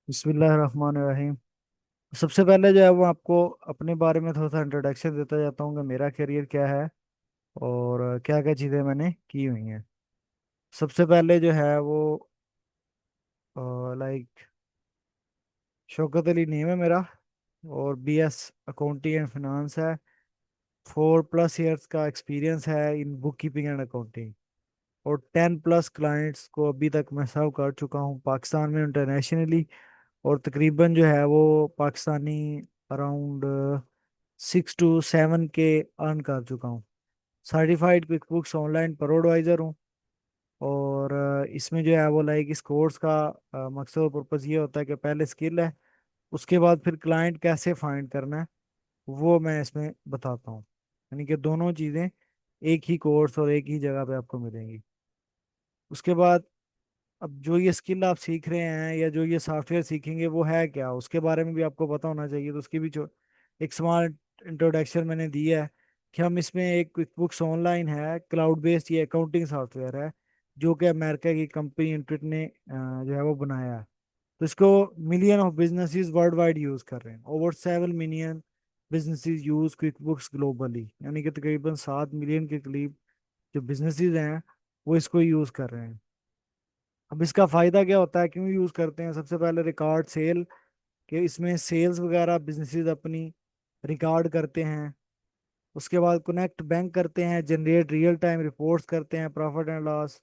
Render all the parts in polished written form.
बिस्मिल्लाहिर्रहमानिर्रहीम। सबसे पहले जो है वो आपको अपने बारे में थोड़ा सा इंट्रोडक्शन देता जाता हूँ कि मेरा करियर क्या है और क्या क्या चीज़ें मैंने की हुई हैं। सबसे पहले जो है वो लाइक शौकत अली नेम है मेरा, और बीएस अकाउंटिंग एंड फिनांस है। 4+ ईयर्स का एक्सपीरियंस है in book keeping and accounting, और 10+ क्लाइंट्स को अभी तक मैं सर्व कर चुका हूँ पाकिस्तान में, इंटरनेशनली। और तकरीबन जो है वो पाकिस्तानी अराउंड 6 to 7 के अर्न कर चुका हूँ। Certified QuickBooks online pro advisor हूँ। और इसमें जो है वो लाइक इस कोर्स का मकसद और पर्पज़ ये होता है कि पहले स्किल है, उसके बाद फिर क्लाइंट कैसे फाइंड करना है वो मैं इसमें बताता हूँ। यानी कि दोनों चीज़ें एक ही कोर्स और एक ही जगह पे आपको मिलेंगी। उसके बाद अब जो ये स्किल आप सीख रहे हैं या जो ये सॉफ्टवेयर सीखेंगे वो है क्या, उसके बारे में भी आपको पता होना चाहिए। तो उसकी भी जो एक स्मॉल इंट्रोडक्शन मैंने दी है कि हम इसमें एक क्विक बुक्स ऑनलाइन है, क्लाउड बेस्ड ये अकाउंटिंग सॉफ्टवेयर है जो कि अमेरिका की कंपनी इंटरनेट ने जो है वो बनाया है। तो इसको million of businesses world wide use कर रहे हैं। Over 7 million businesses use quick books globally, यानी कि तकरीबन 7 मिलियन के करीब जो बिजनेसेस हैं वो इसको यूज कर रहे हैं। अब इसका फायदा क्या होता है, क्यों यूज करते हैं? सबसे पहले रिकॉर्ड सेल, कि इसमें सेल्स वगैरह बिजनेसेस अपनी रिकॉर्ड करते हैं। उसके बाद कनेक्ट बैंक करते हैं, जनरेट रियल टाइम रिपोर्ट्स करते हैं, profit and loss,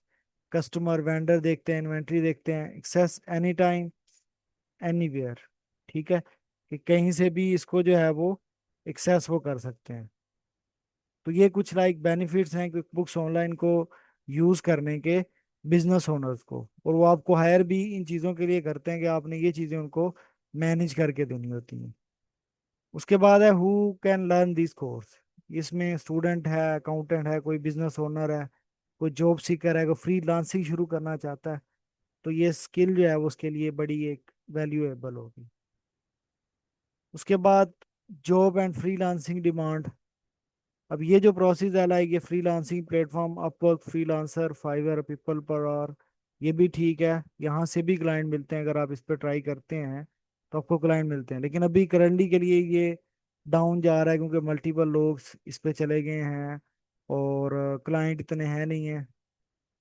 customer vendor देखते हैं, इन्वेंट्री देखते हैं, एक्सेस एनी टाइम एनीवेयर। ठीक है, कि कहीं से भी इसको जो है वो एक्सेस वो कर सकते हैं। तो ये कुछ लाइक बेनिफिट्स हैं क्विक बुक्स ऑनलाइन को यूज करने के बिजनेस ओनर्स को, और वो आपको हायर भी इन चीज़ों के लिए करते हैं कि आपने ये चीज़ें उनको मैनेज करके देनी होती हैं। उसके बाद है who can learn this course. इसमें स्टूडेंट है, अकाउंटेंट है, कोई बिजनेस ओनर है, कोई जॉब सीकर है, कोई फ्रीलांसिंग शुरू करना चाहता है, तो ये स्किल जो है वो उसके लिए बड़ी एक वैल्यूएबल होगी। उसके बाद जॉब एंड फ्रीलांसिंग डिमांड। अब ये जो प्रोसेस है लाइक ये freelancing platform Upwork, Freelancer, Fiverr, PeoplePerHour, ये भी ठीक है, यहाँ से भी क्लाइंट मिलते हैं। अगर आप इस पर ट्राई करते हैं तो आपको क्लाइंट मिलते हैं, लेकिन अभी करंटली के लिए ये डाउन जा रहा है क्योंकि मल्टीपल लोग इस पे चले गए हैं और क्लाइंट इतने हैं नहीं है।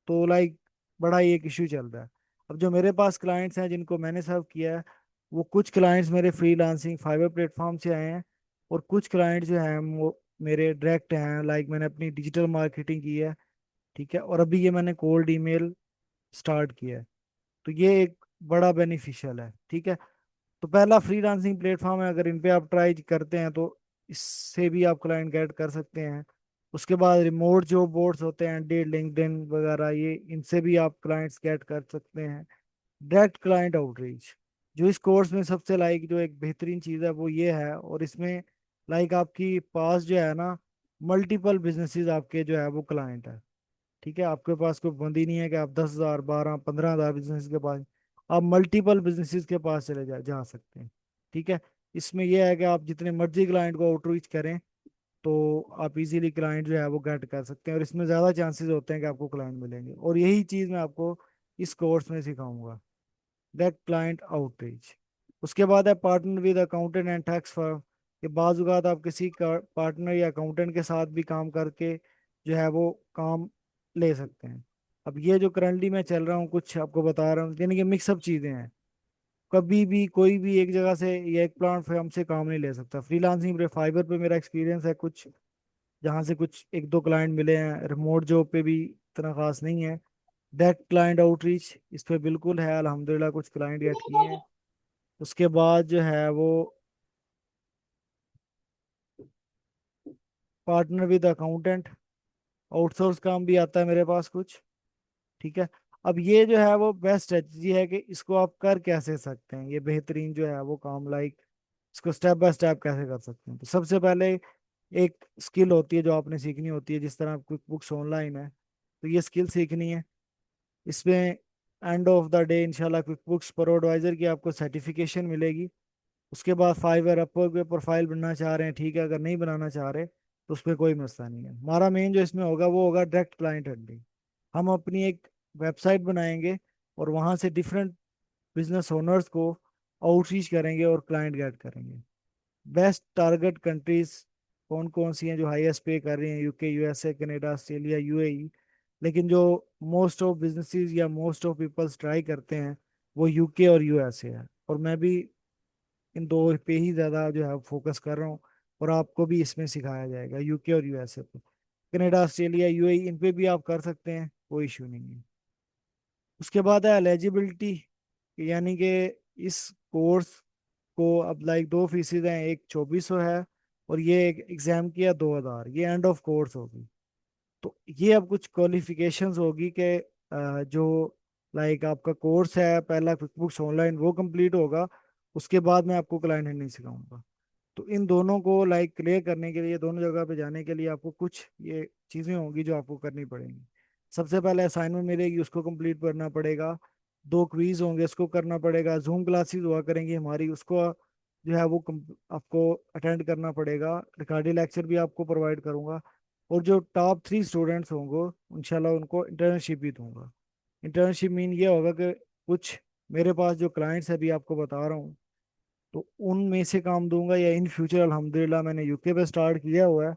तो लाइक बड़ा ही एक इश्यू चल रहा है। अब जो मेरे पास क्लाइंट्स हैं जिनको मैंने सर्व किया है, वो कुछ क्लाइंट्स मेरे फ्रीलांसिंग फाइवर प्लेटफॉर्म से आए हैं, और कुछ क्लाइंट जो हैं वो मेरे डायरेक्ट हैं। लाइक मैंने अपनी डिजिटल मार्केटिंग की है, ठीक है, और अभी ये मैंने कोल्ड ईमेल स्टार्ट किया है। तो ये एक बड़ा बेनिफिशियल है, ठीक है। तो पहला फ्रीलांसिंग प्लेटफॉर्म है, अगर इन पे आप ट्राई करते हैं तो इससे भी आप क्लाइंट गेट कर सकते हैं। उसके बाद रिमोट जो बोर्ड्स होते हैं, इंडीड, लिंक्डइन वगैरह, ये इनसे भी आप क्लाइंट्स गेट कर सकते हैं। डायरेक्ट क्लाइंट आउटरीच, जो इस कोर्स में सबसे लाइक जो एक बेहतरीन चीज़ है वो ये है। और इसमें लाइक आपकी पास जो है ना, मल्टीपल बिजनेसेस आपके जो है वो क्लाइंट है। ठीक है, आपके पास कोई बंदी नहीं है कि आप 10,000, 12, 15,000 बिजनेस के पास, आप मल्टीपल बिजनेसेस के पास चले जा सकते हैं। ठीक है, इसमें यह है कि आप जितने मर्जी क्लाइंट को आउटरीच करें तो आप इजीली क्लाइंट जो है वो गेट कर सकते हैं, और इसमें ज़्यादा चांसेस होते हैं कि आपको क्लाइंट मिलेंगे। और यही चीज़ मैं आपको इस कोर्स में सिखाऊंगा, दैट क्लाइंट आउटरीच। उसके बाद है partner with accountant and tax firm, कि बाज़ औक़ात आप किसी पार्टनर या अकाउंटेंट के साथ भी काम करके जो है वो काम ले सकते हैं। अब ये जो करंटली मैं चल रहा हूँ कुछ आपको बता रहा हूँ, यानी कि मिक्सअप चीज़ें हैं। कभी भी कोई भी एक जगह से या एक प्लाट फॉर्म से काम नहीं ले सकता। फ्रीलांसिंग पे फाइबर पे मेरा एक्सपीरियंस है कुछ, जहाँ से कुछ एक दो क्लाइंट मिले हैं। रिमोट जॉब पे भी इतना खास नहीं है। डायरेक्ट क्लाइंट आउटरीच इस पे बिल्कुल है, अल्हम्दुलिल्लाह कुछ क्लाइंट गेट किए हैं। उसके बाद जो है वो पार्टनर विद अकाउंटेंट, आउटसोर्स काम भी आता है मेरे पास कुछ। ठीक है, अब ये जो है वो बेस्ट स्ट्रेटजी है कि इसको आप कर कैसे सकते हैं, ये बेहतरीन जो है वो काम लाइक इसको स्टेप बाय स्टेप कैसे कर सकते हैं। तो सबसे पहले एक स्किल होती है जो आपने सीखनी होती है, जिस तरह क्विक बुक्स ऑनलाइन है तो ये स्किल सीखनी है। इसमें एंड ऑफ द डे इंशाल्लाह क्विक बुक्स प्रो एडवाइजर की आपको सर्टिफिकेशन मिलेगी। उसके बाद फाइवर अपवर्क पे प्रोफाइल बनना चाह रहे हैं, ठीक है, अगर नहीं बनाना चाह रहे तो उस पर कोई मसला नहीं है। हमारा मेन जो इसमें होगा वो होगा डायरेक्ट क्लाइंट हंटिंग। हम अपनी एक वेबसाइट बनाएंगे और वहां से डिफरेंट बिजनेस ओनर्स को आउटरीच करेंगे और क्लाइंट गेट करेंगे। बेस्ट टारगेट कंट्रीज कौन कौन सी हैं जो हाईएस्ट पे कर रही हैं? UK, USA, Canada, Australia, UAE. लेकिन जो मोस्ट ऑफ बिजनेसेस या मोस्ट ऑफ पीपल्स ट्राई करते हैं वो यूके और यूएसए है, और मैं भी इन दो पे ही ज़्यादा जो है फोकस कर रहा हूँ। और आपको भी इसमें सिखाया जाएगा यूके और यूएसए पे। कनाडा, ऑस्ट्रेलिया, यूएई इन पे भी आप कर सकते हैं, कोई इशू नहीं है। उसके बाद है एलिजिबिलिटी, यानी कि इस कोर्स को अब लाइक दो फीसिस हैं, एक 2400 है और ये एक एग्जाम किया 2000, ये एंड ऑफ कोर्स होगी। तो ये अब कुछ क्वालिफिकेशंस होगी कि जो लाइक आपका कोर्स है पहला क्विक बुक्स ऑनलाइन वो कंप्लीट होगा, उसके बाद मैं आपको क्लाइंट हैंडलिंग सिखाऊंगा। तो इन दोनों को लाइक क्लियर करने के लिए, दोनों जगह पे जाने के लिए आपको कुछ ये चीज़ें होंगी जो आपको करनी पड़ेंगी। सबसे पहले असाइनमेंट मिलेगी, उसको कंप्लीट करना पड़ेगा। दो क्वीज होंगे, उसको करना पड़ेगा। जूम क्लासेस हुआ करेंगी हमारी, उसको जो है वो आपको अटेंड करना पड़ेगा। रिकॉर्डेड लेक्चर भी आपको प्रोवाइड करूंगा। और जो टॉप 3 स्टूडेंट्स होंगे इंशाल्लाह उनको इंटर्नशिप भी दूंगा। इंटर्नशिप मीन ये होगा कि कुछ मेरे पास जो क्लाइंट्स है अभी आपको बता रहा हूँ, तो उनमें से काम दूंगा, या इन फ्यूचर अल्हम्दुलिल्लाह मैंने यूके पे स्टार्ट किया हुआ है,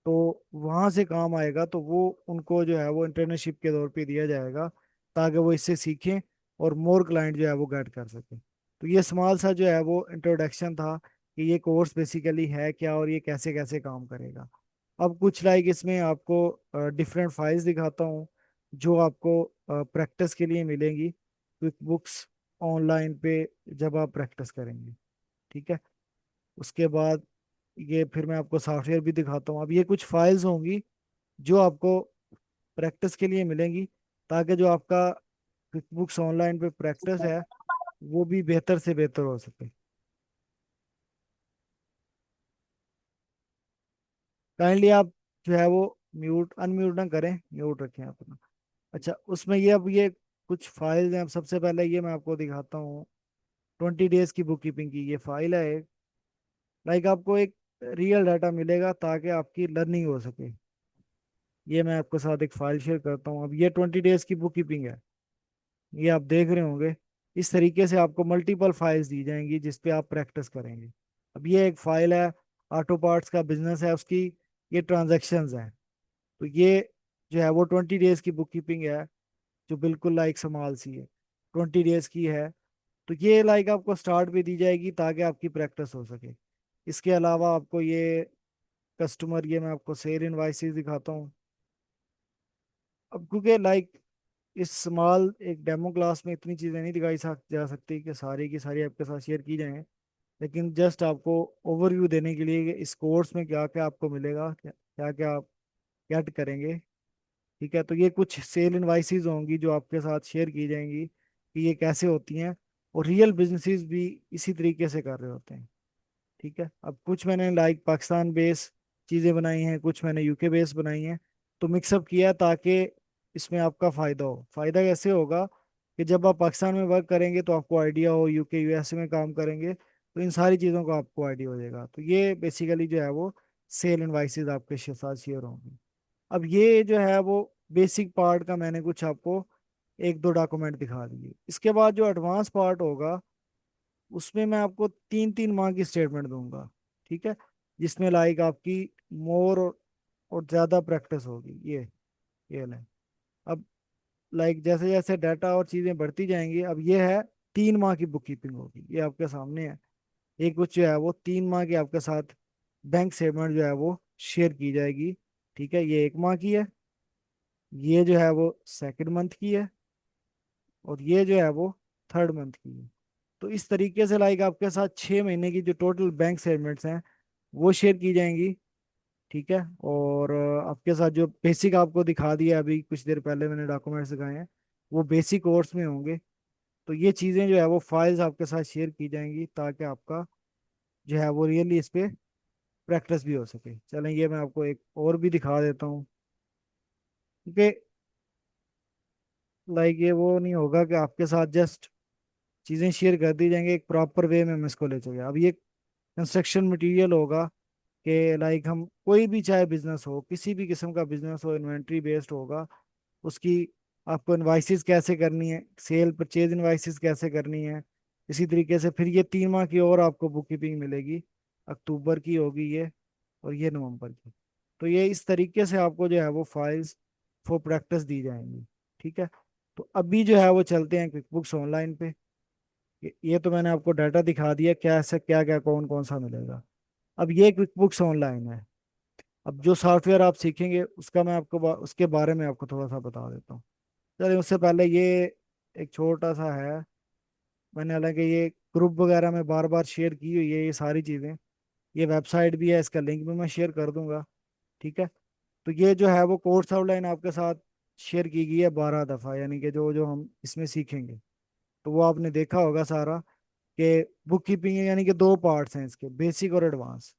तो वहाँ से काम आएगा तो वो उनको जो है वो इंटर्नशिप के तौर पे दिया जाएगा, ताकि वो इससे सीखें और मोर क्लाइंट जो है वो गेट कर सकें। तो ये स्मॉल सा जो है वो इंट्रोडक्शन था कि ये कोर्स बेसिकली है क्या और ये कैसे कैसे काम करेगा। अब कुछ लाइक इसमें आपको डिफरेंट फाइल्स दिखाता हूँ जो आपको प्रैक्टिस के लिए मिलेंगी क्विक बुक्स ऑनलाइन पे जब आप प्रैक्टिस करेंगे। ठीक है। उसके बाद ये फिर मैं आपको सॉफ्टवेयर भी दिखाता हूँ। अब ये कुछ फाइल्स होंगी जो आपको प्रैक्टिस के लिए मिलेंगी, ताकि जो आपका क्विक बुक्स ऑनलाइन पे प्रैक्टिस है वो भी बेहतर से बेहतर हो सके। काइंडली आप जो है वो म्यूट अनम्यूट ना करें, म्यूट रखें अपना। अच्छा, उसमें ये अब ये कुछ फाइल्स हैं। अब सबसे पहले ये मैं आपको दिखाता हूँ 20 डेज की बुक कीपिंग की ये फाइल है एक। लाइक आपको एक रियल डाटा मिलेगा ताकि आपकी लर्निंग हो सके। ये मैं आपके साथ एक फाइल शेयर करता हूँ। अब ये 20 डेज की बुक कीपिंग है, ये आप देख रहे होंगे। इस तरीके से आपको मल्टीपल फाइल्स दी जाएंगी जिस पे आप प्रैक्टिस करेंगे। अब ये एक फाइल है, ऑटो पार्ट्स का बिजनेस है उसकी, ये ट्रांजैक्शंस हैं। तो ये जो है वो 20 डेज की बुक कीपिंग है, जो बिल्कुल लाइक संभाल सी है, 20 डेज की है। तो ये लाइक आपको स्टार्ट पे दी जाएगी ताकि आपकी प्रैक्टिस हो सके। इसके अलावा आपको ये कस्टमर, ये मैं आपको सेल इनवाइसेस दिखाता हूँ। अब क्योंकि लाइक इस स्मॉल एक डेमो क्लास में इतनी चीज़ें नहीं दिखाई जा सकती कि सारी की सारी आपके साथ शेयर की जाएं। लेकिन जस्ट आपको ओवरव्यू देने के लिए कि इस कोर्स में क्या क्या आपको मिलेगा, क्या क्या आप गेट करेंगे। ठीक है। तो ये कुछ सेल इनवाइसेस होंगी जो आपके साथ शेयर की जाएंगी कि ये कैसे होती हैं, और रियल बिजनेसेस भी इसी तरीके से कर रहे होते हैं। ठीक है। अब कुछ मैंने लाइक पाकिस्तान बेस चीज़ें बनाई हैं, कुछ मैंने यूके बेस बनाई हैं। तो मिक्सअप किया है ताकि इसमें आपका फ़ायदा हो। फ़ायदा कैसे होगा कि जब आप पाकिस्तान में वर्क करेंगे तो आपको आइडिया हो, यूके यूएसए में काम करेंगे तो इन सारी चीज़ों का आपको आइडिया हो जाएगा। तो ये बेसिकली जो है वो सेल इनवाइसेस आपके साथ शेयर होंगे। अब ये जो है वो बेसिक पार्ट का मैंने कुछ आपको एक दो डॉक्यूमेंट दिखा दिए। इसके बाद जो एडवांस पार्ट होगा उसमें मैं आपको 3-3 माह की स्टेटमेंट दूंगा। ठीक है। जिसमें लाइक आपकी मोर और ज़्यादा प्रैक्टिस होगी। ये है। अब लाइक जैसे जैसे डाटा और चीज़ें बढ़ती जाएंगी, अब ये है 3 माह की बुक कीपिंग होगी, ये आपके सामने है। एक कुछ जो है वो 3 माह की आपके साथ बैंक स्टेटमेंट जो है वो शेयर की जाएगी। ठीक है। ये 1 माह की है, ये जो है वो सेकंड मंथ की है, और ये जो है वो थर्ड मंथ की है। तो इस तरीके से लाइक आपके साथ 6 महीने की जो टोटल बैंक स्टेटमेंट्स हैं वो शेयर की जाएंगी। ठीक है। और आपके साथ जो बेसिक आपको दिखा दिया अभी कुछ देर पहले मैंने डॉक्यूमेंट्स दिखाए हैं वो बेसिक कोर्स में होंगे। तो ये चीज़ें जो है वो फाइल्स आपके साथ शेयर की जाएंगी ताकि आपका जो है वो रियली इस पे प्रैक्टिस भी हो सके। चलें ये मैं आपको एक और भी दिखा देता हूँ, क्योंकि लाइक ये वो नहीं होगा कि आपके साथ जस्ट चीज़ें शेयर कर दी जाएंगी, एक प्रॉपर वे में हम इसको ले चलेंगे। अब ये कंस्ट्रक्शन मटेरियल होगा कि लाइक हम कोई भी चाहे बिजनेस हो, किसी भी किस्म का बिजनेस हो, इन्वेंट्री बेस्ड होगा। उसकी आपको इनवाइसेस कैसे करनी है, सेल परचेज इनवाइसेस कैसे करनी है, इसी तरीके से फिर ये 3 माह की और आपको बुक कीपिंग मिलेगी। अक्टूबर की होगी ये, और ये नवंबर की। तो ये इस तरीके से आपको जो है वो फाइल्स फॉर प्रैक्टिस दी जाएंगी। ठीक है। तो अभी जो है वो चलते हैं क्विक बुक्स ऑनलाइन पे। ये तो मैंने आपको डाटा दिखा दिया क्या ऐसा क्या क्या कौन कौन सा मिलेगा। अब ये क्विक बुक्स ऑनलाइन है। अब जो सॉफ्टवेयर आप सीखेंगे उसका मैं आपको उसके बारे में आपको थोड़ा सा बता देता हूँ। चलिए उससे पहले ये एक छोटा सा है। मैंने हालांकि ये ग्रुप वगैरह में बार बार शेयर की हुई है ये सारी चीज़ें। ये वेबसाइट भी है, इसका लिंक भी मैं शेयर कर दूंगा। ठीक है। तो ये जो है वो कोर्स आउटलाइन आपके साथ शेयर की गई है 12 दफ़ा, यानी कि जो जो हम इसमें सीखेंगे तो वो आपने देखा होगा सारा। कि बुक कीपिंग यानी कि 2 पार्ट्स हैं इसके, बेसिक और एडवांस।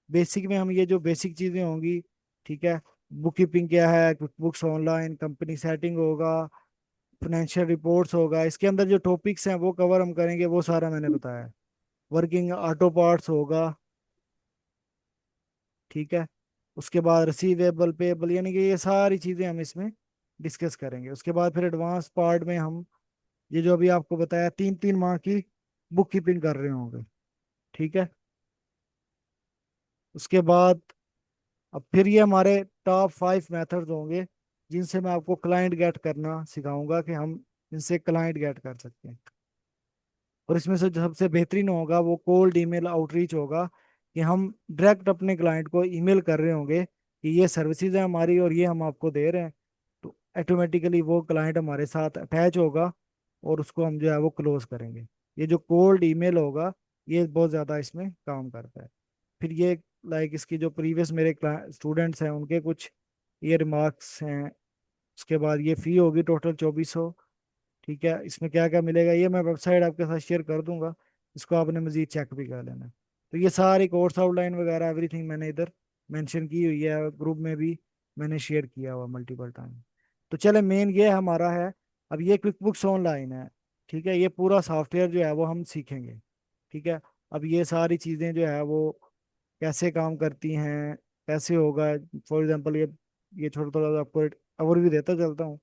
बेसिक में हम ये जो बेसिक चीज़ें होंगी, ठीक है, बुक कीपिंग क्या है, बुक्स ऑनलाइन, कंपनी सेटिंग होगा, फाइनेंशियल रिपोर्ट्स होगा, इसके अंदर जो टॉपिक्स हैं वो कवर हम करेंगे, वो सारा मैंने बताया है। वर्किंग ऑटो पार्ट्स होगा। ठीक है। उसके बाद रिसीवेबल पेबल, यानी कि ये सारी चीज़ें हम इसमें डिस्कस करेंगे। उसके बाद फिर एडवांस पार्ट में हम ये जो अभी आपको बताया 3 3 माह की बुक कीपिंग कर रहे होंगे। ठीक है। उसके बाद अब फिर ये हमारे टॉप 5 मेथड्स होंगे जिनसे मैं आपको क्लाइंट गेट करना सिखाऊंगा कि हम इनसे क्लाइंट गेट कर सकते हैं। और इसमें से जो सबसे बेहतरीन होगा वो कोल्ड ईमेल आउटरीच होगा, कि हम डायरेक्ट अपने क्लाइंट को ईमेल कर रहे होंगे कि ये सर्विसेज है हमारी और ये हम आपको दे रहे हैं। तो ऑटोमेटिकली वो क्लाइंट हमारे साथ अटैच होगा और उसको हम जो है वो क्लोज करेंगे। ये जो कोल्ड ईमेल होगा ये बहुत ज़्यादा इसमें काम करता है। फिर ये लाइक इसकी जो प्रीवियस मेरे स्टूडेंट्स हैं उनके कुछ ये रिमार्क्स हैं। उसके बाद ये फ़ी होगी टोटल 2400। ठीक है। इसमें क्या क्या मिलेगा ये मैं वेबसाइट आपके साथ शेयर कर दूंगा, इसको आपने मजीद चेक भी कर लेना। तो ये सारी कोर्स आउटलाइन वगैरह एवरीथिंग मैंने इधर मेंशन की हुई है, ग्रुप में भी मैंने शेयर किया हुआ मल्टीपल टाइम। तो चले मेन ये हमारा है। अब ये क्विक बुक्स ऑनलाइन है। ठीक है। ये पूरा सॉफ्टवेयर जो है वो हम सीखेंगे। ठीक है। अब ये सारी चीज़ें जो है वो कैसे काम करती हैं, कैसे होगा। फॉर एग्जांपल ये छोटा थोड़ा आपको ओवरव्यू देता चलता हूँ।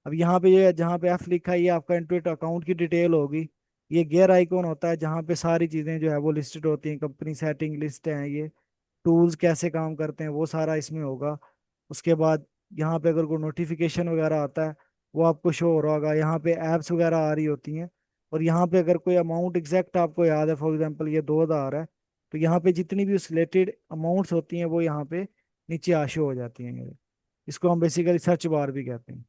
अब यहाँ पे ये जहाँ पे एफ लिखा है ये आपका इंटुइट अकाउंट की डिटेल होगी। ये गियर आइकॉन होता है जहाँ पे सारी चीज़ें जो है वो लिस्टेड होती हैं, कंपनी सेटिंग लिस्ट है ये। टूल्स कैसे काम करते हैं वो सारा इसमें होगा। उसके बाद यहाँ पे अगर कोई नोटिफिकेशन वगैरह आता है वो आपको शो हो रहा होगा। यहाँ पे एप्स वगैरह आ रही होती हैं। और यहाँ पे अगर कोई अमाउंट एग्जैक्ट आपको याद है, फॉर एग्जांपल ये 2000 है, तो यहाँ पे जितनी भी उस रिलेटेड अमाउंट्स होती हैं वो यहाँ पे नीचे आ शो हो जाती हैं। इसको हम बेसिकली सर्च बार भी कहते हैं।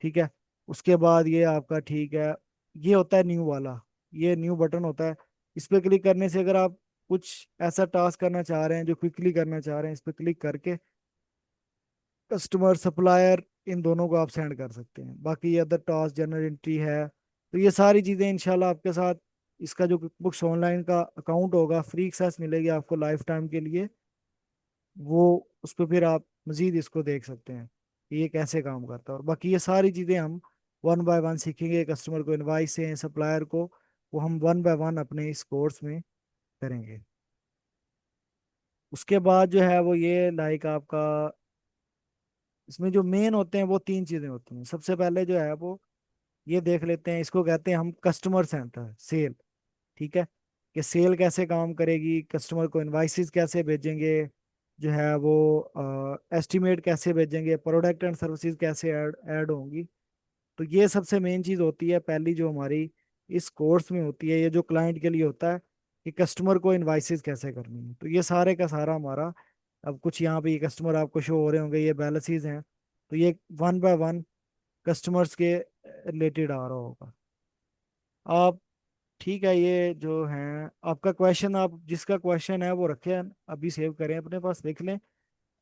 ठीक है। उसके बाद ये आपका ठीक है, ये होता है न्यू वाला। ये न्यू बटन होता है। इस पर क्लिक करने से अगर आप कुछ ऐसा टास्क करना चाह रहे हैं जो क्विकली करना चाह रहे हैं, इस पर क्लिक करके कस्टमर सप्लायर इन दोनों को आप सेंड कर सकते हैं। बाकी ये अदर टास्क जनरल एंट्री है। तो ये सारी चीज़ें इंशाल्लाह आपके साथ इसका जो बुक्स ऑनलाइन का अकाउंट होगा फ्री एक्सेस मिलेगी आपको लाइफ टाइम के लिए। वो उस पर फिर आप मजीद इसको देख सकते हैं कि ये कैसे काम करता है। और बाकी ये सारी चीज़ें हम वन बाय वन सीखेंगे। कस्टमर को इनवाइस है सप्लायर को, वो हम वन बाय वन अपने इस कोर्स में करेंगे। उसके बाद जो है वो ये लाइक आपका इसमें जो मेन होते हैं वो 3 चीज़ें होती हैं। सबसे पहले जो है वो ये देख लेते हैं, इसको कहते हैं हम कस्टमर सेंटर सेल। ठीक है। कि सेल कैसे काम करेगी, कस्टमर को इनवाइसेस कैसे भेजेंगे, जो है वो एस्टिमेट कैसे भेजेंगे, प्रोडक्ट एंड सर्विसेज कैसे ऐड ऐड होंगी। तो ये सबसे मेन चीज़ होती है पहली जो हमारी इस कोर्स में होती है, ये जो क्लाइंट के लिए होता है कि कस्टमर को इनवाइसेस कैसे करनी है। तो ये सारे का सारा हमारा अब कुछ यहाँ पे ये कस्टमर आपको शो हो रहे होंगे, ये बैलेंसेस हैं। तो ये वन बाय वन कस्टमर्स के रिलेटेड आ रहा होगा। आप ठीक है, ये जो है आपका क्वेश्चन, आप जिसका क्वेश्चन है वो रखें, अभी सेव करें अपने पास, लिख लें।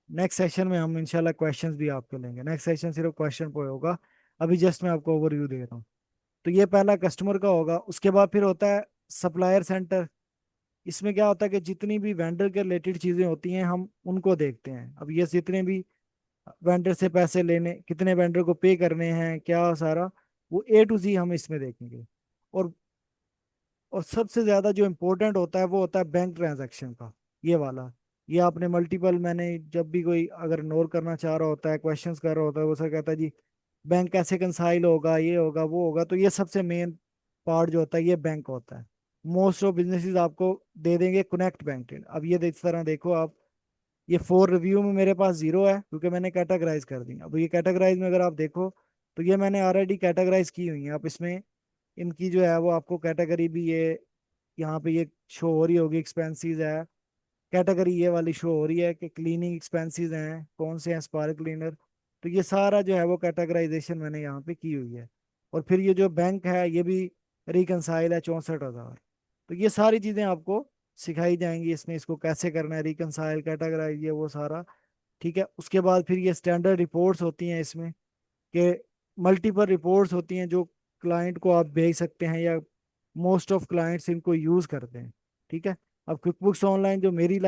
नेक्स्ट सेशन में हम इंशाल्लाह क्वेश्चंस भी आपके लेंगे। नेक्स्ट सेशन सिर्फ क्वेश्चन पे होगा। अभी जस्ट मैं आपको ओवरव्यू दे रहा हूँ। तो ये पहला कस्टमर का होगा। उसके बाद फिर होता है सप्लायर सेंटर। इसमें क्या होता है कि जितनी भी वेंडर के रिलेटेड चीज़ें होती हैं हम उनको देखते हैं। अब ये जितने भी वेंडर से पैसे लेने, कितने वेंडर को पे करने हैं, क्या सारा वो A to Z हम इसमें देखेंगे। और और सबसे ज्यादा जो इम्पोर्टेंट होता है वो होता है बैंक ट्रांजैक्शन का, ये वाला। ये आपने मल्टीपल, मैंने जब भी कोई अगर इग्नोर करना चाह रहा होता है, क्वेश्चंस कर रहा होता है, वो सर कहता है जी बैंक कैसे कंसाइल होगा, ये होगा वो होगा। तो ये सबसे मेन पार्ट जो होता है ये बैंक होता है। मोस्ट ऑफ बिजनेसेस आपको दे देंगे कनेक्ट बैंकिंग। अब ये इस तरह देखो आप, ये 4 रिव्यू में मेरे पास 0 है क्योंकि मैंने कैटेगराइज कर दी। अब ये कैटेगराइज में अगर आप देखो तो ये मैंने ऑलरेडी कैटेगराइज की हुई है। आप इसमें इनकी जो है वो आपको कैटेगरी भी ये यहाँ पे ये शो हो रही होगी, एक्सपेंसेस है कैटेगरी ये वाली शो हो रही है कि क्लीनिंग एक्सपेंसेस हैं कौन से हैं, स्पार्क क्लीनर। तो ये सारा जो है वो कैटेगराइजेशन मैंने यहाँ पे की हुई है। और फिर ये जो बैंक है ये भी रिकनसाइल है 64,000। तो ये सारी चीज़ें आपको सिखाई जाएंगी इसमें, इसको कैसे करना है, रिकनसाइल कैटेगराइज ये वो सारा। ठीक है, उसके बाद फिर ये स्टैंडर्ड रिपोर्ट्स होती हैं इसमें, कि मल्टीपल रिपोर्ट्स होती हैं जो क्लाइंट को आप भेज सकते हैं, या मोस्ट ऑफ क्लाइंट्स इनको यूज़ करते हैं। ठीक है। अब क्विकबुक्स ऑनलाइन जो मेरी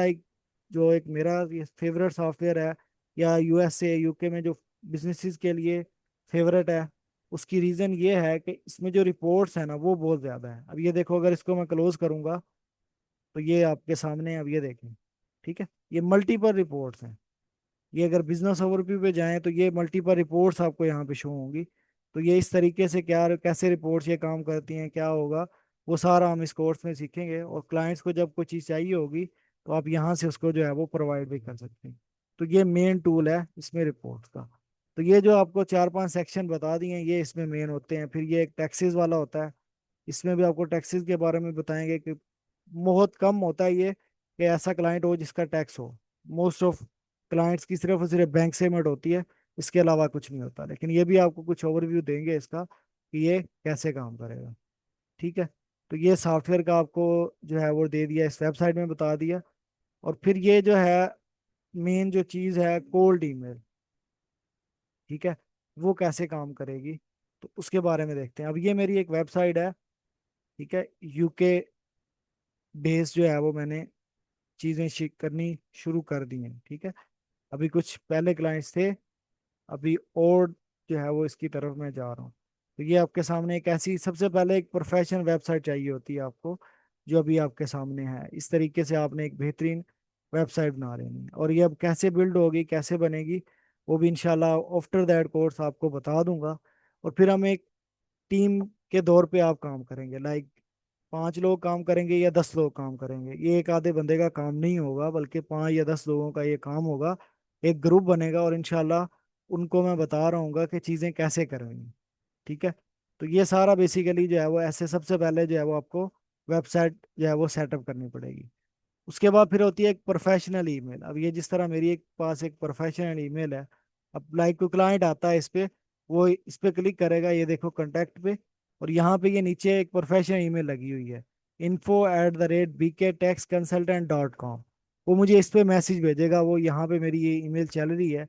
जो एक मेरा ये फेवरेट सॉफ्टवेयर है, या यूएसए यूके में जो बिजनेसेस के लिए फेवरेट है, उसकी रीज़न ये है कि इसमें जो रिपोर्ट्स है ना वो बहुत ज़्यादा है। अब ये देखो, अगर इसको मैं क्लोज करूंगा तो ये आपके सामने है, अब ये देखें। ठीक है, ये मल्टीपल रिपोर्ट्स हैं। ये अगर बिजनेस ओवरव्यू पे जाएं तो ये मल्टीपल रिपोर्ट्स आपको यहाँ पे शो होंगी। तो ये इस तरीके से क्या कैसे रिपोर्ट्स ये काम करती हैं, क्या होगा, वो सारा हम इस कोर्स में सीखेंगे। और क्लाइंट्स को जब कोई चीज़ चाहिए होगी तो आप यहाँ से उसको जो है वो प्रोवाइड भी कर सकते हैं। तो ये मेन टूल है इसमें रिपोर्ट्स का। तो ये जो आपको 4-5 सेक्शन बता दिए हैं ये इसमें मेन होते हैं। फिर ये एक टैक्सेस वाला होता है, इसमें भी आपको टैक्सेस के बारे में बताएंगे कि बहुत कम होता है ये कि ऐसा क्लाइंट हो जिसका टैक्स हो। मोस्ट ऑफ क्लाइंट्स की सिर्फ और सिर्फ बैंक सेमट होती है, इसके अलावा कुछ नहीं होता। लेकिन ये भी आपको कुछ ओवरव्यू देंगे इसका कि ये कैसे काम करेगा। ठीक है। तो ये सॉफ्टवेयर का आपको जो है वो दे दिया, इस वेबसाइट में बता दिया। और फिर ये जो है मेन जो चीज़ है कोल्ड ईमेल, ठीक है, वो कैसे काम करेगी, तो उसके बारे में देखते हैं। अब ये मेरी एक वेबसाइट है, ठीक है, यूके बेस जो है वो मैंने चीज़ें करनी शुरू कर दी हैं। ठीक है, अभी कुछ पहले क्लाइंट्स थे, अभी और जो है वो इसकी तरफ मैं जा रहा हूँ। तो ये आपके सामने एक ऐसी, सबसे पहले एक प्रोफेशनल वेबसाइट चाहिए होती है आपको, जो अभी आपके सामने है। इस तरीके से आपने एक बेहतरीन वेबसाइट बना लेनी है। और ये अब कैसे बिल्ड होगी, कैसे बनेगी, वो भी इंशाल्लाह आफ्टर दैट कोर्स आपको बता दूंगा। और फिर हम एक टीम के दौर पे आप काम करेंगे, लाइक 5 लोग काम करेंगे या 10 लोग काम करेंगे, ये एक आधे बंदे का काम नहीं होगा, बल्कि 5 या 10 लोगों का ये काम होगा। एक ग्रुप बनेगा और इंशाल्लाह उनको मैं बता रहा हूँ कि चीज़ें कैसे करनी। ठीक है। तो ये सारा बेसिकली जो है वो ऐसे, सबसे पहले जो है वो आपको वेबसाइट जो है वो सेटअप करनी पड़ेगी। उसके बाद फिर होती है एक प्रोफेशनल ईमेल। अब ये जिस तरह मेरी एक पास एक प्रोफेशनल ईमेल है, अब लाइक कोई क्लाइंट आता है इस पे, वो इस पे क्लिक करेगा, ये देखो कांटेक्ट पे, और यहाँ पे ये नीचे एक प्रोफेशनल ईमेल लगी हुई है, info@bktaxconsultant.com। वो मुझे इस पे मैसेज भेजेगा, वो यहाँ पे मेरी ये ईमेल चल रही है।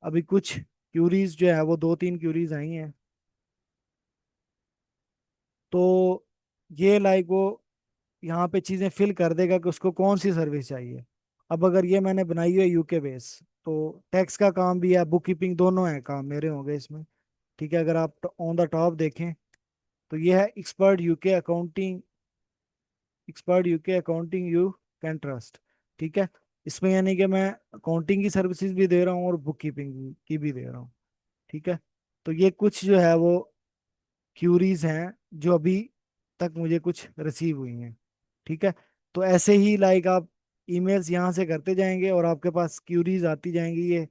अभी कुछ क्यूरीज जो है वो 2-3 क्यूरीज आई हैं। तो ये लाइक वो यहाँ पे चीज़ें फिल कर देगा कि उसको कौन सी सर्विस चाहिए। अब अगर ये मैंने बनाई है यूके बेस, तो टैक्स का काम भी है, बुक कीपिंग, दोनों है काम मेरे होंगे इसमें। ठीक है, अगर आप ऑन द टॉप देखें तो ये है expert UK accounting you can trust. ठीक है, इसमें यानी कि मैं अकाउंटिंग की सर्विसेज भी दे रहा हूँ और बुक कीपिंग की भी दे रहा हूँ। ठीक है। तो ये कुछ जो है वो क्यूरीज हैं जो अभी तक मुझे कुछ रिसीव हुई हैं। ठीक है। तो ऐसे ही लाइक आप ईमेल्स यहाँ से करते जाएंगे और आपके पास क्यूरीज आती जाएंगी, ये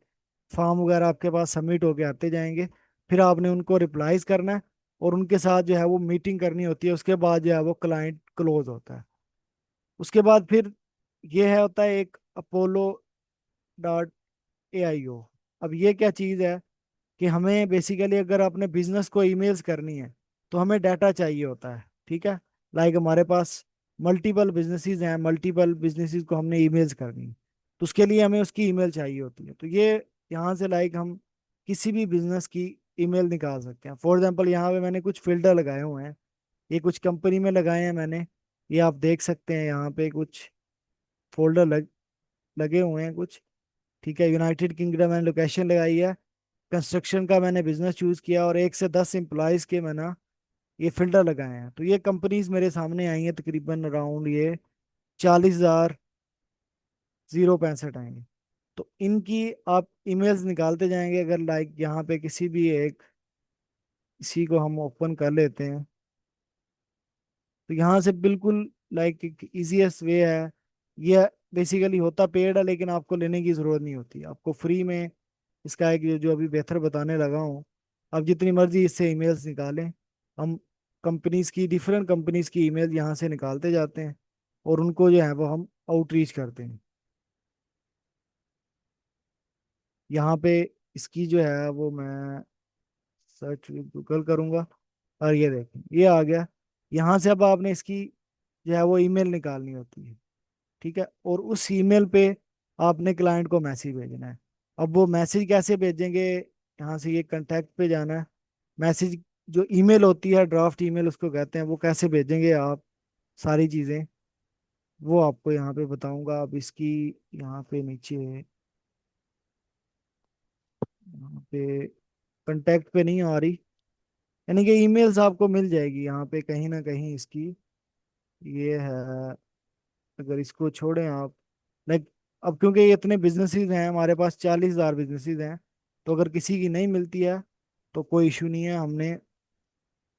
फॉर्म वगैरह आपके पास सबमिट होके आते जाएंगे। फिर आपने उनको रिप्लाईज करना है और उनके साथ जो है वो मीटिंग करनी होती है। उसके बाद जो है वो क्लाइंट क्लोज होता है। उसके बाद फिर ये है होता है एक Apollo.AIO। अब ये क्या चीज़ है कि हमें बेसिकली अगर अपने बिजनेस को ईमेल्स करनी है तो हमें डाटा चाहिए होता है। ठीक है, लाइक हमारे पास मल्टीपल बिजनेसेस हैं, मल्टीपल बिजनेसेस को हमने ईमेल्स करनी है, तो उसके लिए हमें उसकी ईमेल चाहिए होती है। तो ये यहाँ से लाइक हम किसी भी बिजनेस की ईमेल निकाल सकते हैं। फॉर एग्जांपल यहाँ पे मैंने कुछ फिल्टर लगाए हुए हैं, ये कुछ कंपनी में लगाए हैं मैंने, ये आप देख सकते हैं यहाँ पे कुछ फोल्डर लगे हुए हैं कुछ। ठीक है, यूनाइटेड किंगडम मैंने लोकेशन लगाई है, कंस्ट्रक्शन का मैंने बिजनेस चूज किया, और 1 से 10 एम्प्लॉयज के मैंने ये फिल्टर लगाए हैं। तो ये कंपनीज मेरे सामने आई हैं, तकरीबन अराउंड ये 40,065 आएंगे। तो इनकी आप ईमेल्स निकालते जाएंगे। अगर लाइक यहाँ पे किसी भी एक, इसी को हम ओपन कर लेते हैं, तो यहाँ से बिल्कुल लाइक एक इजीएस्ट वे है ये। बेसिकली होता पेड है, लेकिन आपको लेने की जरूरत नहीं होती, आपको फ्री में इसका एक जो अभी बेहतर बताने लगा हूँ। आप जितनी मर्जी इससे ईमेल्स निकालें। हम कंपनीज की, डिफरेंट कंपनीज की ईमेल यहाँ से निकालते जाते हैं, और उनको जो है वो हम आउटरीच करते हैं। यहाँ पे इसकी जो है वो मैं सर्च गूगल करूंगा, और ये देखें ये आ गया। यहाँ से अब आपने इसकी जो है वो ईमेल निकालनी होती है। ठीक है, और उस ईमेल पे आपने क्लाइंट को मैसेज भेजना है। अब वो मैसेज कैसे भेजेंगे, यहाँ से ये कांटेक्ट पे जाना है। मैसेज जो ईमेल होती है, ड्राफ्ट ईमेल उसको कहते हैं, वो कैसे भेजेंगे आप, सारी चीज़ें वो आपको यहाँ पे बताऊंगा। अब इसकी यहाँ पे नीचे, यहाँ पे कांटेक्ट पे नहीं आ रही, यानी कि ईमेल्स आपको मिल जाएगी यहाँ पे कहीं ना कहीं इसकी। ये है, अगर इसको छोड़ें आप, लाइक अब क्योंकि ये इतने बिजनेसेस हैं हमारे पास, 40,000 बिजनेसेस हैं, तो अगर किसी की नहीं मिलती है तो कोई इशू नहीं है। हमने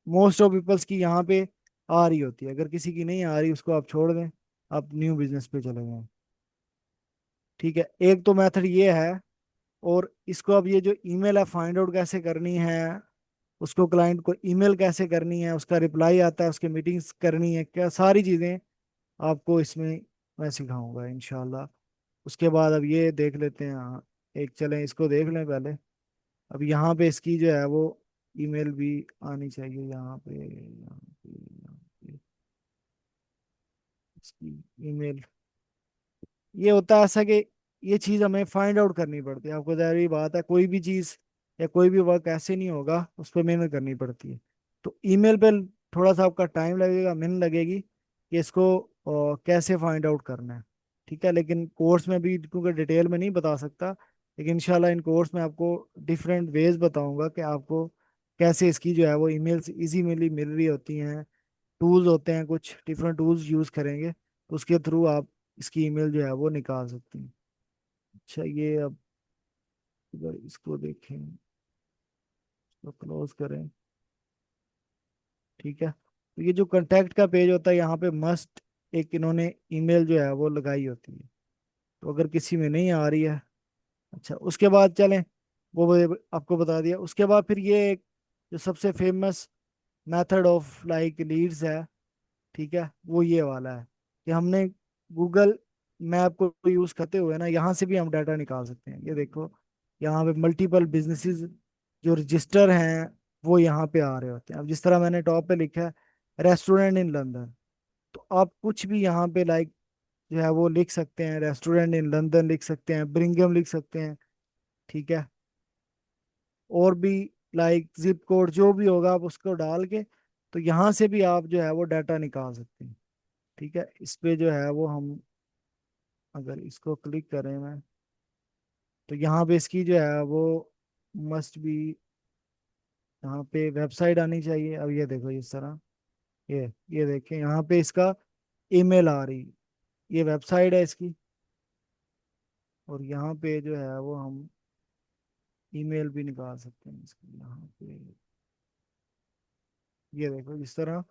मोस्ट ऑफ पीपल्स की यहाँ पे आ रही होती है, अगर किसी की नहीं आ रही उसको आप छोड़ दें, आप न्यू बिजनेस पे चले जाएं। ठीक है, एक तो मेथड ये है। और इसको अब ये जो ईमेल है फाइंड आउट कैसे करनी है, उसको क्लाइंट को ईमेल कैसे करनी है, उसका रिप्लाई आता है, उसके मीटिंग्स करनी है क्या, सारी चीज़ें आपको इसमें मैं सिखाऊंगा इंशाल्लाह। उसके बाद अब ये देख लेते हैं, हाँ एक चलें इसको देख लें पहले। अब यहाँ पे इसकी जो है वो ईमेल भी आनी चाहिए, यहाँ पे इसकी ईमेल। ये होता है ऐसा कि ये चीज़ हमें फाइंड आउट करनी पड़ती है, आपको जाहिर बात है कोई भी चीज़ या कोई भी वर्क ऐसे नहीं होगा, उस पर मेहनत करनी पड़ती है। तो ईमेल पे थोड़ा सा आपका टाइम लगेगा, मेहनत लगेगी कि इसको कैसे फाइंड आउट करना है। ठीक है, लेकिन कोर्स में भी क्योंकि डिटेल में नहीं बता सकता, लेकिन इंशाल्लाह इन कोर्स में आपको डिफरेंट वेज बताऊंगा कि आपको कैसे इसकी जो है वो ईमेल्स इजी मिल रही होती हैं। टूल्स होते हैं, कुछ डिफरेंट टूल्स यूज़ करेंगे तो उसके थ्रू आप इसकी ईमेल जो है वो निकाल सकती हैं। अच्छा, ये अब अगर इसको देखें, इसको क्लोज करें। ठीक है, तो ये जो कांटेक्ट का पेज होता है यहाँ पे मस्ट एक इन्होंने ईमेल जो है वो लगाई होती है, तो अगर किसी में नहीं आ रही है। अच्छा, उसके बाद चलें, आपको बता दिया। उसके बाद फिर ये एक जो सबसे famous method of like leads है, ठीक है, वो ये वाला है कि हमने गूगल मैप को यूज करते हुए ना यहाँ से भी हम डाटा निकाल सकते हैं। ये देखो, यहाँ पे मल्टीपल बिजनेसेस जो रजिस्टर हैं वो यहाँ पे आ रहे होते हैं। अब जिस तरह मैंने टॉप पे लिखा है, रेस्टोरेंट इन लंदन, तो आप कुछ भी यहाँ पे लाइक जो है वो लिख सकते हैं, रेस्टोरेंट इन लंदन लिख सकते हैं, ब्रिंगम लिख सकते हैं। ठीक है, और भी लाइक जिप कोड जो भी होगा आप उसको डाल के, तो यहाँ से भी आप जो है वो डाटा निकाल सकते हैं। ठीक है, इस पे जो है वो हम अगर इसको क्लिक करें मैं, तो यहाँ पे इसकी जो है वो मस्ट बी, यहाँ पे वेबसाइट आनी चाहिए। अब ये देखो इस तरह, ये देखें यहाँ पे इसका ईमेल आ रही, ये वेबसाइट है इसकी। और यहाँ पे जो है वो हम ईमेल भी निकाल सकते हैं इसकी, यहाँ पे ये देखो इस तरह,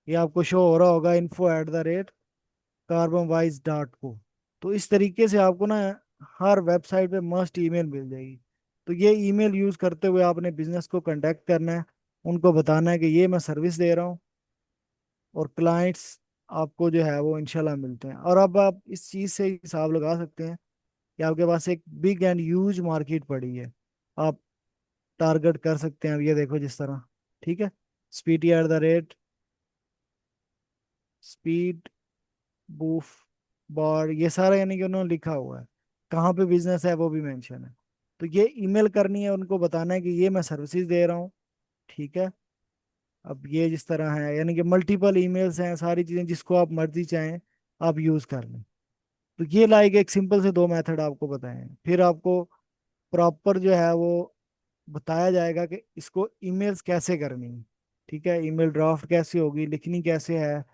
ये आपको शो हो रहा होगा info@कार्बनवाइज.co। तो इस तरीके से आपको ना हर वेबसाइट पे मस्ट ईमेल मिल जाएगी। तो ये ईमेल यूज करते हुए आपने बिजनेस को कांटेक्ट करना है, उनको बताना है कि ये मैं सर्विस दे रहा हूँ, और क्लाइंट्स आपको जो है वो इंशाल्लाह मिलते हैं। और अब आप इस चीज़ से हिसाब लगा सकते हैं कि आपके पास एक बिग एंड ह्यूज मार्केट पड़ी है, आप टारगेट कर सकते हैं। अब ये देखो जिस तरह, ठीक है, स्पीड बूफ बार, ये सारा यानी कि उन्होंने लिखा हुआ है, कहाँ पे बिजनेस है वो भी मेंशन है। तो ये ईमेल करनी है, उनको बताना है कि ये मैं सर्विसेज दे रहा हूँ। ठीक है, अब ये जिस तरह है यानी कि मल्टीपल ईमेल्स हैं, सारी चीज़ें जिसको आप मर्जी चाहें आप यूज़ कर लें। तो ये लाइक एक सिंपल से दो मेथड आपको बताए हैं। फिर आपको प्रॉपर जो है वो बताया जाएगा कि इसको ईमेल्स कैसे करनी है। ठीक है, ईमेल ड्राफ्ट कैसे होगी, लिखनी कैसे है,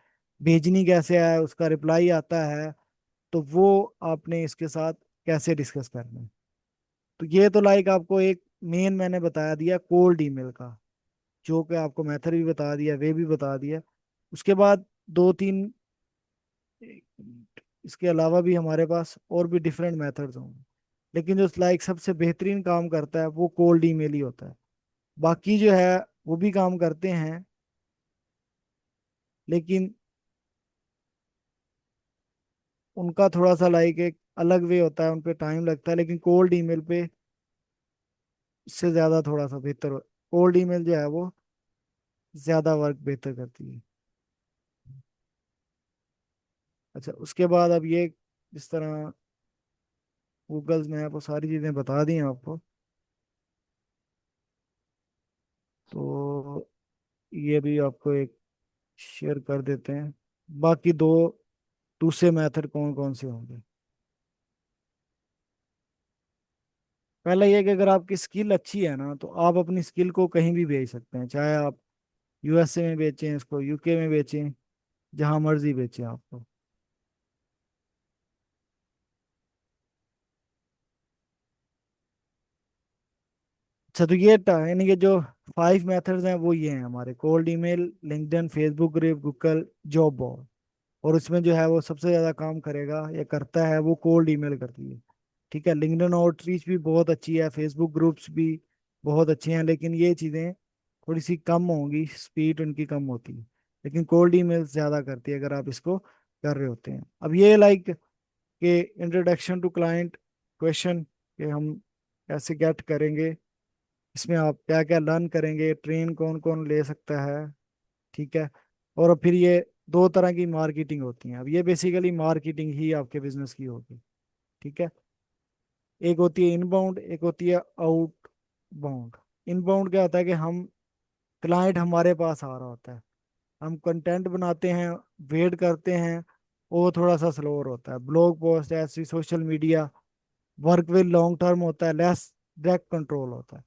भेजनी कैसे है, उसका रिप्लाई आता है, तो वो आपने इसके साथ कैसे डिस्कस करना है। तो ये तो लाइक आपको एक मेन मैंने बता दिया कोल्ड ईमेल का, जो कि आपको मेथड भी बता दिया, वे भी बता दिया। उसके बाद दो तीन, एक मिनट, इसके अलावा भी हमारे पास और भी डिफरेंट मेथड्स होंगे, लेकिन जो लाइक सबसे बेहतरीन काम करता है वो कोल्ड ईमेल ही होता है। बाकी जो है वो भी काम करते हैं, लेकिन उनका थोड़ा सा लाइक एक अलग वे होता है, उन पे टाइम लगता है, लेकिन कोल्ड ईमेल पे इससे ज़्यादा थोड़ा सा बेहतर, कोल्ड ईमेल जो है वो ज़्यादा वर्क बेहतर करती है। अच्छा, उसके बाद अब ये जिस तरह गूगल्स मैप वो सारी चीज़ें बता दी हैं आपको, तो ये भी आपको एक शेयर कर देते हैं। बाकी दो दूसरे मेथड कौन कौन से होंगे? पहला ये कि अगर आपकी स्किल अच्छी है ना, तो आप अपनी स्किल को कहीं भी बेच सकते हैं, चाहे आप यूएसए में बेचें, इसको यूके में बेचें, जहां मर्जी बेचें आपको। अच्छा, तो ये यानी कि जो 5 मेथड्स हैं वो ये हैं हमारे: cold email, LinkedIn, Facebook group, Google, job board. और उसमें जो है वो सबसे ज़्यादा काम करेगा या करता है वो कोल्ड ईमेल करती है। ठीक है, लिंक्डइन आउटरीच भी बहुत अच्छी है, फेसबुक ग्रुप्स भी बहुत अच्छे हैं, लेकिन ये चीज़ें थोड़ी सी कम होंगी, स्पीड उनकी कम होती है। लेकिन कोल्ड ईमेल ज़्यादा करती है अगर आप इसको कर रहे होते हैं। अब ये लाइक कि इंट्रोडक्शन टू क्लाइंट क्वेश्चन, कि हम कैसे गेट करेंगे, इसमें आप क्या क्या लर्न करेंगे, ट्रेन कौन कौन ले सकता है। ठीक है, और फिर ये दो तरह की मार्केटिंग होती है। अब ये बेसिकली मार्केटिंग ही आपके बिजनेस की होगी। ठीक है, एक होती है इनबाउंड, एक होती है आउट बाउंड। इनबाउंड क्या होता है कि हम क्लाइंट हमारे पास आ रहा होता है, हम कंटेंट बनाते हैं, वेट करते हैं, वो थोड़ा सा स्लोअर होता है। ब्लॉग पोस्ट, ऐसी social media work with long term होता है, लेस डायरेक्ट कंट्रोल होता है।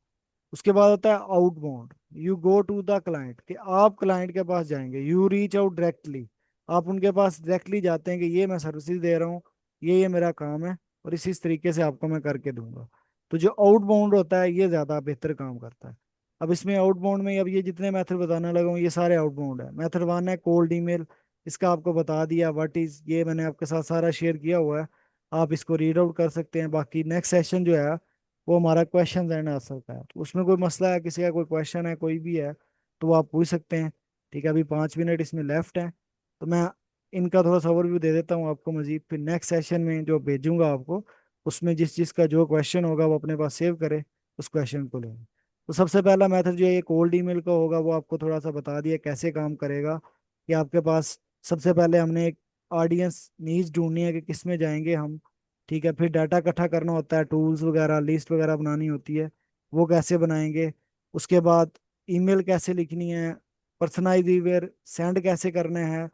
उसके बाद होता है outbound, you go to the client, कि आप क्लाइंट के पास जाएंगे, यू रीच आउट डायरेक्टली, आप उनके पास डायरेक्टली जाते हैं कि ये मैं सर्विसेज दे रहा हूँ, ये मेरा काम है, और इस तरीके से आपको मैं करके दूंगा। तो जो आउटबाउंड होता है ये ज़्यादा बेहतर काम करता है। अब इसमें आउटबाउंड में अब ये जितने मेथड बताने लगा हूँ ये सारे आउटबाउंड है। मेथड वन है कोल्ड ईमेल, इसका आपको बता दिया व्हाट इज, ये मैंने आपके साथ सारा शेयर किया हुआ है, आप इसको रीड आउट कर सकते हैं। बाकी नेक्स्ट सेशन जो है वो हमारा क्वेश्चन एंड आंसर का है, तो उसमें कोई मसला है, किसी का कोई क्वेश्चन है, कोई भी है, तो वो आप पूछ सकते हैं। ठीक है, अभी 5 मिनट इसमें लेफ्ट है, तो मैं इनका थोड़ा सा ओवरव्यू दे देता हूँ आपको मजीद, फिर नेक्स्ट सेशन में जो भेजूंगा आपको, उसमें जिस चीज़ का जो क्वेश्चन होगा वो अपने पास सेव करे, उस क्वेश्चन को लेंगे। तो सबसे पहला मेथड जो है ये कोल्ड ईमेल का होगा, वो आपको थोड़ा सा बता दिया कैसे काम करेगा। कि आपके पास सबसे पहले हमने एक ऑडियंस नीड्स ढूंढनी है कि किस में जाएंगे हम। ठीक है, फिर डाटा इकट्ठा करना होता है, टूल्स वगैरह, लिस्ट वगैरह बनानी होती है, वो कैसे बनाएंगे। उसके बाद ईमेल कैसे लिखनी है, पर्सनलाइज ईमेल सेंड कैसे करना है,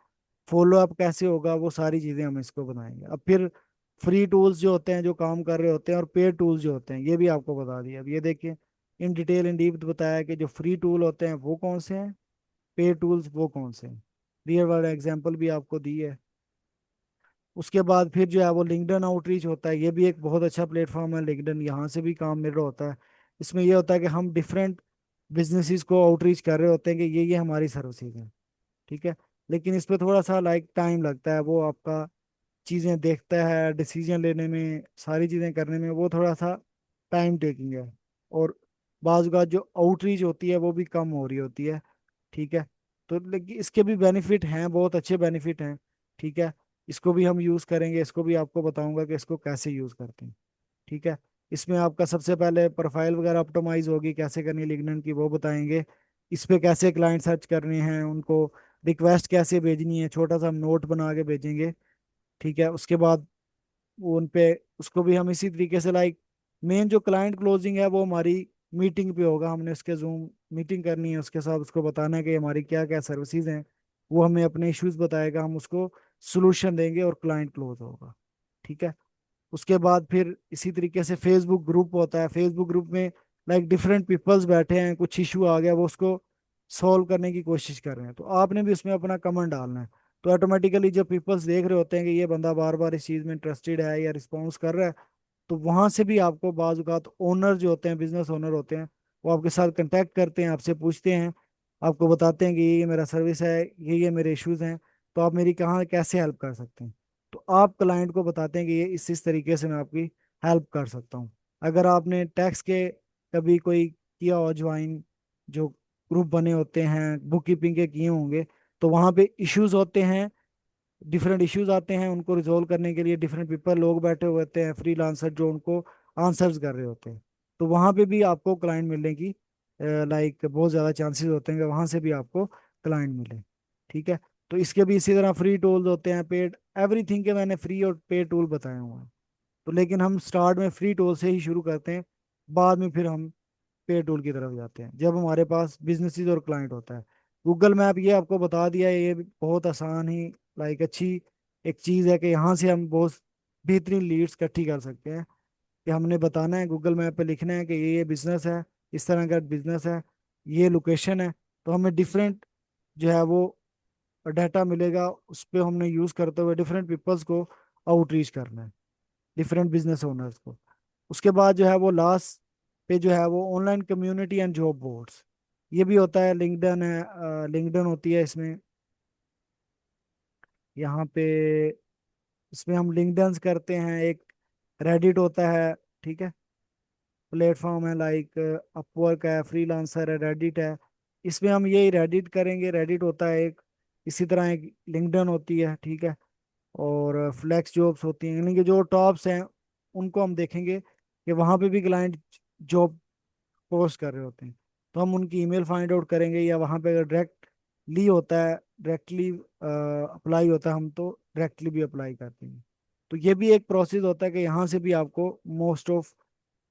फॉलो अप कैसे होगा, वो सारी चीज़ें हम इसको बनाएंगे। अब फिर फ्री टूल्स जो होते हैं जो काम कर रहे होते हैं, और पेड टूल्स जो होते हैं ये भी आपको बता दिया। अब ये देखिए, इन डिटेल इन डीप बताया कि जो फ्री टूल होते हैं वो कौन से हैं, पेड टूल्स वो कौन से हैं, रियल वर्ल्ड एग्जांपल भी आपको दी है। उसके बाद फिर जो है वो लिंक्डइन आउटरीच होता है, ये भी एक बहुत अच्छा प्लेटफॉर्म है लिंक्डइन, यहाँ से भी काम मिल रहा होता है। इसमें ये होता है कि हम डिफरेंट बिजनेसेस को आउटरीच कर रहे होते हैं कि ये हमारी सर्विसेज हैं। ठीक है, लेकिन इस पे थोड़ा सा लाइक टाइम लगता है, वो आपका चीज़ें देखता है, डिसीजन लेने में, सारी चीज़ें करने में वो थोड़ा सा टाइम टेकिंग है। और बाज़ का जो आउटरीच होती है वो भी कम हो रही होती है। ठीक है, तो लेकिन इसके भी बेनिफिट हैं, बहुत अच्छे बेनिफिट हैं। ठीक है, इसको भी हम यूज़ करेंगे, इसको भी आपको बताऊंगा कि इसको कैसे यूज़ करते हैं। ठीक है, इसमें आपका सबसे पहले प्रोफाइल वगैरह ऑप्टिमाइज होगी, कैसे करनी है लिंक्डइन की वो बताएंगे। इस पे कैसे क्लाइंट सर्च करने हैं, उनको रिक्वेस्ट कैसे भेजनी है, छोटा सा हम नोट बना के भेजेंगे। ठीक है, उसके बाद वो उन पे उसको भी हम इसी तरीके से लाइक मेन जो क्लाइंट क्लोजिंग है वो हमारी मीटिंग पे होगा, हमने उसके जूम मीटिंग करनी है, उसके साथ उसको बताना है कि हमारी क्या क्या सर्विसेज हैं, वो हमें अपने इश्यूज बताएगा, हम उसको सोल्यूशन देंगे और क्लाइंट क्लोज होगा। ठीक है, उसके बाद फिर इसी तरीके से फेसबुक ग्रुप होता है, फेसबुक ग्रुप में लाइक डिफरेंट पीपल्स बैठे हैं, कुछ इशू आ गया वो उसको सॉल्व करने की कोशिश कर रहे हैं, तो आपने भी उसमें अपना कमेंट डालना है। तो ऑटोमेटिकली जब पीपल्स देख रहे होते हैं कि ये बंदा बार बार इस चीज़ में इंटरेस्टेड है या रिस्पॉन्स कर रहा है, तो वहां से भी आपको बाज़ औक़ात ओनर जो होते हैं, बिजनेस ओनर होते हैं, वो आपके साथ कांटेक्ट करते हैं, आपसे पूछते हैं, आपको बताते हैं कि ये मेरा सर्विस है, ये मेरे इश्यूज हैं, तो आप मेरी कहाँ कैसे हेल्प कर सकते हैं। तो आप क्लाइंट को बताते हैं कि ये इस तरीके से मैं आपकी हेल्प कर सकता हूँ। अगर आपने टैक्स के कभी कोई किया हो ज्वाइन, जो ग्रुप बने होते हैं बुक कीपिंग के किए होंगे, तो वहाँ पे इश्यूज होते हैं, डिफरेंट इश्यूज आते हैं, उनको रिजोल्व करने के लिए डिफरेंट पीपल लोग बैठे हुए होते हैं फ्रीलांसर जो उनको आंसर्स कर रहे होते हैं। तो वहाँ पे भी आपको क्लाइंट मिलने की लाइक बहुत ज़्यादा चांसेस होते हैं कि वहाँ से भी आपको क्लाइंट मिले। ठीक है। तो इसके भी इसी तरह फ्री टूल्स होते हैं, पेड, एवरीथिंग के मैंने फ्री और पेड टूल बताए हुए हैं। तो लेकिन हम स्टार्ट में फ्री टूल से ही शुरू करते हैं, बाद में फिर हम पे टूल की तरफ जाते हैं जब हमारे पास बिजनेसेस और क्लाइंट होता है। गूगल मैप ये आपको बता दिया है, ये भी बहुत आसान ही लाइक अच्छी एक चीज़ है कि यहाँ से हम बहुत बेहतरीन लीड्स इकट्ठी कर सकते हैं। कि हमने बताना है गूगल मैप पे लिखना है कि ये बिजनेस है, इस तरह का बिजनेस है, ये लोकेशन है, तो हमें डिफरेंट जो है वो डाटा मिलेगा, उस पर हमने यूज़ करते हुए डिफरेंट पीपल्स को आउटरीच करना है, डिफरेंट बिजनेस ओनर्स को। उसके बाद जो है वो लास्ट पे जो है वो online community and job boards, ये भी होता है, लिंक्डइन है, लिंक्डइन होती है इसमें, यहाँ पे इसमें हम लिंक्डइन करते हैं, एक रेडिट होता है। ठीक है। प्लेटफॉर्म है लाइक अपवर्क है, फ्रीलांसर है, रेडिट है। इसमें हम यही रेडिट करेंगे, रेडिट होता है एक, इसी तरह एक लिंक्डइन होती है। ठीक है। और फ्लेक्स जॉब्स होती हैं, यानी कि जो टॉप्स हैं उनको हम देखेंगे कि वहाँ पे भी क्लाइंट जॉब पोस्ट कर रहे होते हैं, तो हम उनकी ईमेल फाइंड आउट करेंगे, या वहाँ पे अगर डायरेक्टली होता है, डायरेक्टली अप्लाई होता है, हम तो डायरेक्टली भी अप्लाई करते हैं। तो ये भी एक प्रोसेस होता है कि यहाँ से भी आपको मोस्ट ऑफ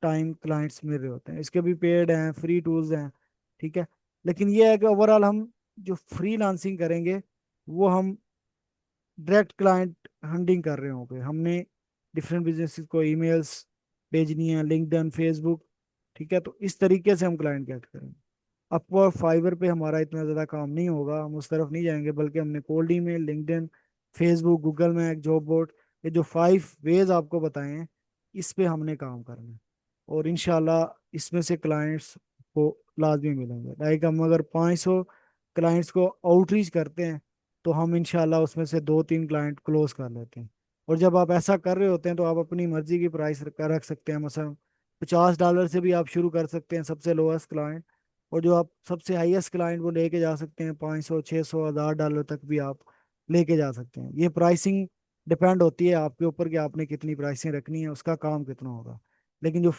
टाइम क्लाइंट्स मिल रहे होते हैं। इसके भी पेड हैं, फ्री टूल्स हैं। ठीक है। लेकिन ये है कि ओवरऑल हम जो फ्रीलांसिंग करेंगे वो हम डायरेक्ट क्लाइंट हंटिंग कर रहे होंगे, हमने डिफरेंट बिजनेसेस को ईमेल्स भेजनी है, लिंक्डइन, फेसबुक। ठीक है। तो इस तरीके से हम क्लाइंट गेट करेंगे। अपवर्क, फाइवर पे हमारा इतना ज़्यादा काम नहीं होगा, हम उस तरफ नहीं जाएंगे, बल्कि हमने cold email, LinkedIn, Facebook, Google में एक जॉब बोर्ड, ये जो 5 वेज आपको बताए हैं, इस पे हमने काम करना है। और इंशाल्लाह इसमें से क्लाइंट्स को लाजमी मिलेंगे। लाइक हम अगर 500 क्लाइंट्स को आउटरीच करते हैं, तो हम इंशाल्लाह उसमें से 2-3 क्लाइंट क्लोज कर लेते हैं। और जब आप ऐसा कर रहे होते हैं तो आप अपनी मर्जी की प्राइस रख सकते हैं, मसलन $50 से भी आप शुरू कर सकते हैं, सबसे लोएस्ट क्लाइंट। और जो आप सबसे हाईएस्ट क्लाइंट वो लेके जा सकते हैं, 500, 600, $1,000 तक भी आप लेके जा सकते हैं। ये प्राइसिंग डिपेंड होती है आपके ऊपर कि आपने कितनी प्राइसिंग रखनी है, उसका काम कितना होगा। लेकिन जो